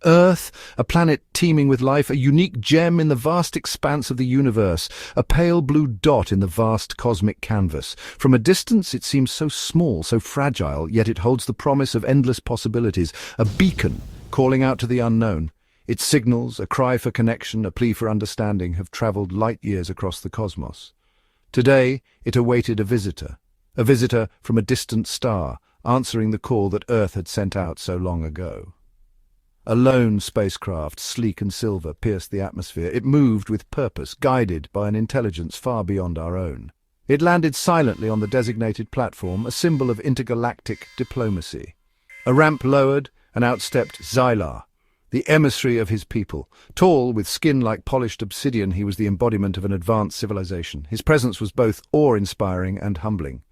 Earth, a planet teeming with life, a unique gem in the vast expanse of the universe, a pale blue dot in the vast cosmic canvas. From a distance it seems so small, so fragile, yet it holds the promise of endless possibilities, a beacon calling out to the unknown. Its signals, a cry for connection, a plea for understanding, have traveled light years across the cosmos. Today it awaited a visitor from a distant star, answering the call that Earth had sent out so long ago. A lone spacecraft, sleek and silver, pierced the atmosphere. It moved with purpose, guided by an intelligence far beyond our own. It landed silently on the designated platform, a symbol of intergalactic diplomacy. A ramp lowered, and out stepped Xylar, the emissary of his people. Tall, with skin like polished obsidian, he was the embodiment of an advanced civilization. His presence was both awe-inspiring and humbling.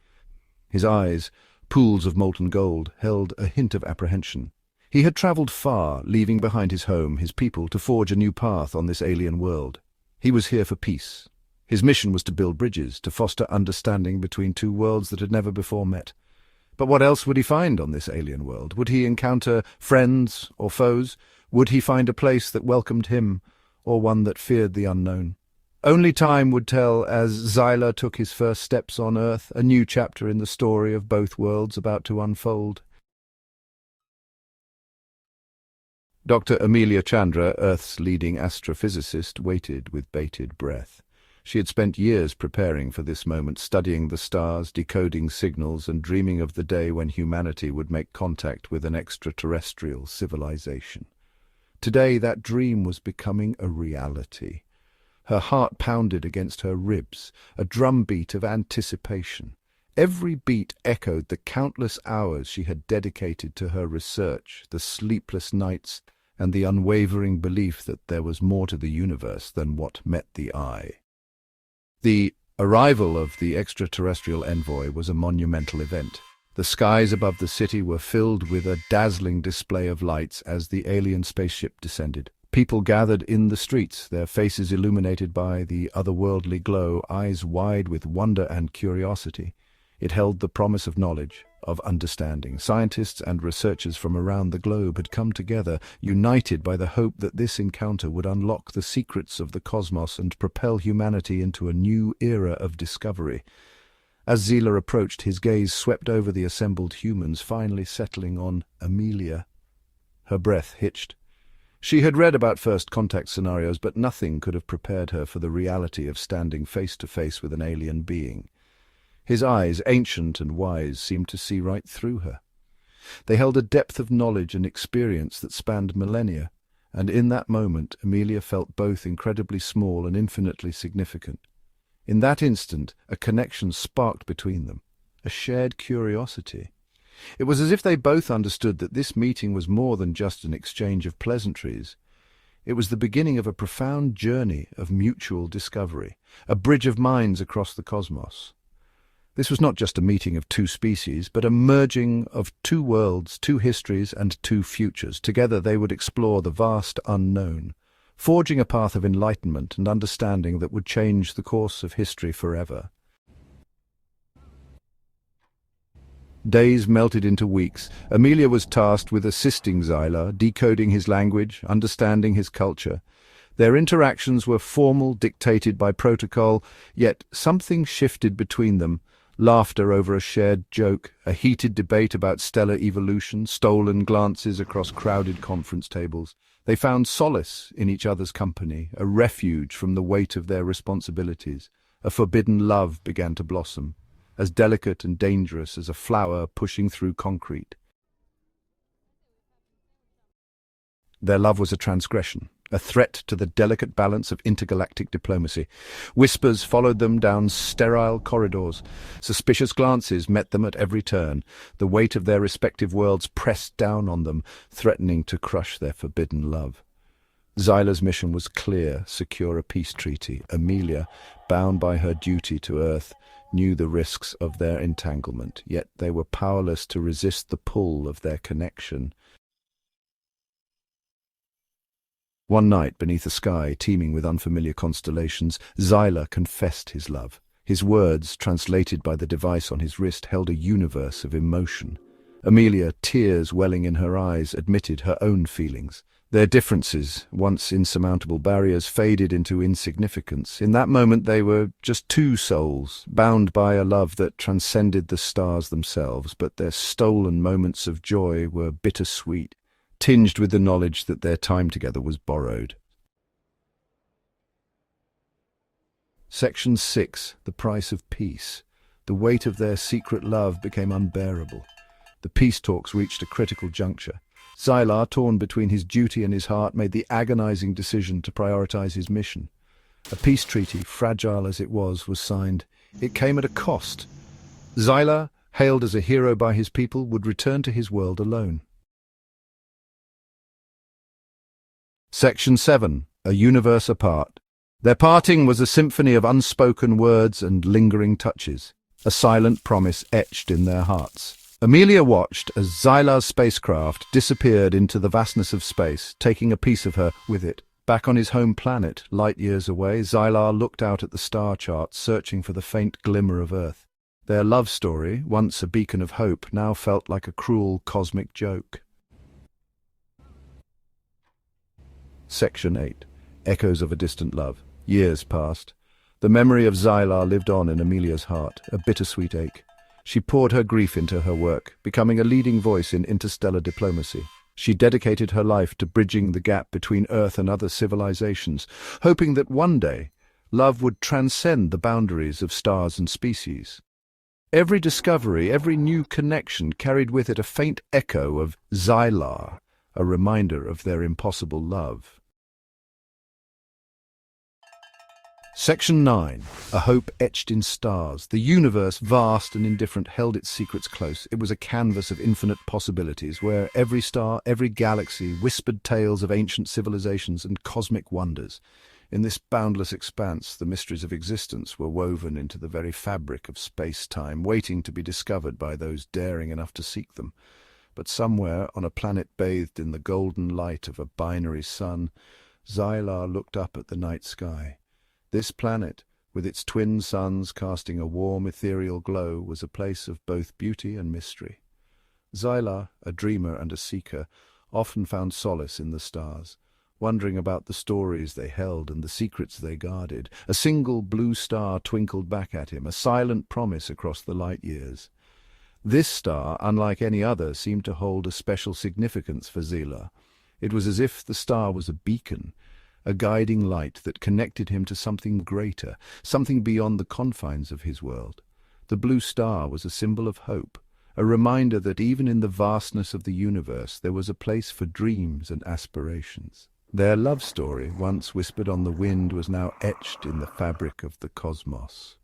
His eyes, pools of molten gold, held a hint of apprehension. He had travelled far, leaving behind his home, his people, to forge a new path on this alien world. He was here for peace. His mission was to build bridges, to foster understanding between two worlds that had never before met. But what else would he find on this alien world? Would he encounter friends or foes? Would he find a place that welcomed him, or one that feared the unknown? Only time would tell as Xylar took his first steps on Earth, a new chapter in the story of both worlds about to unfold. Dr. Amelia Chandra, Earth's leading astrophysicist, waited with bated breath. She had spent years preparing for this moment, studying the stars, decoding signals, and dreaming of the day when humanity would make contact with an extraterrestrial civilization. Today that dream was becoming a reality. Her heart pounded against her ribs, a drumbeat of anticipation. Every beat echoed the countless hours she had dedicated to her research, the sleepless nights, and the unwavering belief that there was more to the universe than what met the eye. The arrival of the extraterrestrial envoy was a monumental event. The skies above the city were filled with a dazzling display of lights as the alien spaceship descended. People gathered in the streets, their faces illuminated by the otherworldly glow, eyes wide with wonder and curiosity. It held the promise of knowledge, of understanding. Scientists and researchers from around the globe had come together, united by the hope that this encounter would unlock the secrets of the cosmos and propel humanity into a new era of discovery. As Xylar approached, his gaze swept over the assembled humans, finally settling on Amelia. Her breath hitched. She had read about first contact scenarios, but nothing could have prepared her for the reality of standing face to face with an alien being. His eyes, ancient and wise, seemed to see right through her. They held a depth of knowledge and experience that spanned millennia, and in that moment Amelia felt both incredibly small and infinitely significant. In that instant, a connection sparked between them, a shared curiosity. It was as if they both understood that this meeting was more than just an exchange of pleasantries. It was the beginning of a profound journey of mutual discovery, a bridge of minds across the cosmos. This was not just a meeting of two species, but a merging of two worlds, two histories, and two futures. Together they would explore the vast unknown, forging a path of enlightenment and understanding that would change the course of history forever. Days melted into weeks. Amelia was tasked with assisting Xylar, decoding his language, understanding his culture. Their interactions were formal, dictated by protocol, yet something shifted between them. Laughter over a shared joke, a heated debate about stellar evolution, stolen glances across crowded conference tables. They found solace in each other's company, a refuge from the weight of their responsibilities. A forbidden love began to blossom, as delicate and dangerous as a flower pushing through concrete. Their love was a transgression, a threat to the delicate balance of intergalactic diplomacy. Whispers followed them down sterile corridors. Suspicious glances met them at every turn. The weight of their respective worlds pressed down on them, threatening to crush their forbidden love. Xylar's mission was clear: secure a peace treaty. Amelia, bound by her duty to Earth, knew the risks of their entanglement, yet they were powerless to resist the pull of their connection. One night, beneath a sky teeming with unfamiliar constellations, Xylar confessed his love. His words, translated by the device on his wrist, held a universe of emotion. Amelia, tears welling in her eyes, admitted her own feelings. Their differences, once insurmountable barriers, faded into insignificance. In that moment they were just two souls, bound by a love that transcended the stars themselves, but their stolen moments of joy were bittersweet, tinged with the knowledge that their time together was borrowed. Section 6. The Price of Peace. The weight of their secret love became unbearable. The peace talks reached a critical juncture. Xylar, torn between his duty and his heart, made the agonizing decision to prioritize his mission. A peace treaty, fragile as it was signed. It came at a cost. Xylar, hailed as a hero by his people, would return to his world alone. Section 7. A Universe Apart. Their parting was a symphony of unspoken words and lingering touches, a silent promise etched in their hearts. Amelia watched as Xylar's spacecraft disappeared into the vastness of space, taking a piece of her with it. Back on his home planet, light years away, Xylar looked out at the star chart, searching for the faint glimmer of Earth. Their love story, once a beacon of hope, now felt like a cruel cosmic joke. Section 8. Echoes of a Distant Love. Years passed. The memory of Xylar lived on in Amelia's heart, a bittersweet ache. She poured her grief into her work, becoming a leading voice in interstellar diplomacy. She dedicated her life to bridging the gap between Earth and other civilizations, hoping that one day love would transcend the boundaries of stars and species. Every discovery, every new connection carried with it a faint echo of Xylar, a reminder of their impossible love. Section 9. A Hope Etched in Stars. The universe, vast and indifferent, held its secrets close. It was a canvas of infinite possibilities, where every star, every galaxy, whispered tales of ancient civilizations and cosmic wonders. In this boundless expanse, the mysteries of existence were woven into the very fabric of space-time, waiting to be discovered by those daring enough to seek them. But somewhere, on a planet bathed in the golden light of a binary sun, Xylar looked up at the night sky. This planet, with its twin suns casting a warm ethereal glow, was a place of both beauty and mystery. Xylar, a dreamer and a seeker, often found solace in the stars, wondering about the stories they held and the secrets they guarded. A single blue star twinkled back at him, a silent promise across the light years. This star, unlike any other, seemed to hold a special significance for Xylar. It was as if the star was a beacon, a guiding light that connected him to something greater, something beyond the confines of his world. The blue star was a symbol of hope, a reminder that even in the vastness of the universe there was a place for dreams and aspirations. Their love story, once whispered on the wind, was now etched in the fabric of the cosmos.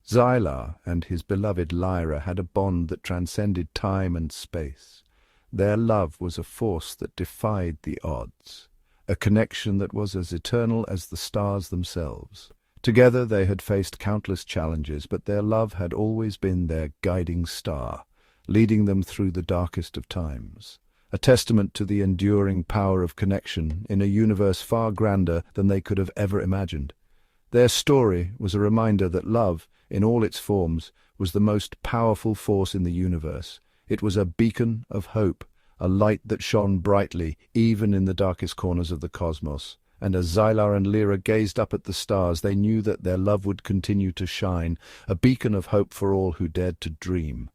Xylar and his beloved Lyra had a bond that transcended time and space. Their love was a force that defied the odds, a connection that was as eternal as the stars themselves. Together they had faced countless challenges, but their love had always been their guiding star, leading them through the darkest of times. A testament to the enduring power of connection in a universe far grander than they could have ever imagined. Their story was a reminder that love, in all its forms, was the most powerful force in the universe. It was a beacon of hope, a light that shone brightly even in the darkest corners of the cosmos. And as Xylar and Lyra gazed up at the stars, they knew that their love would continue to shine, a beacon of hope for all who dared to dream.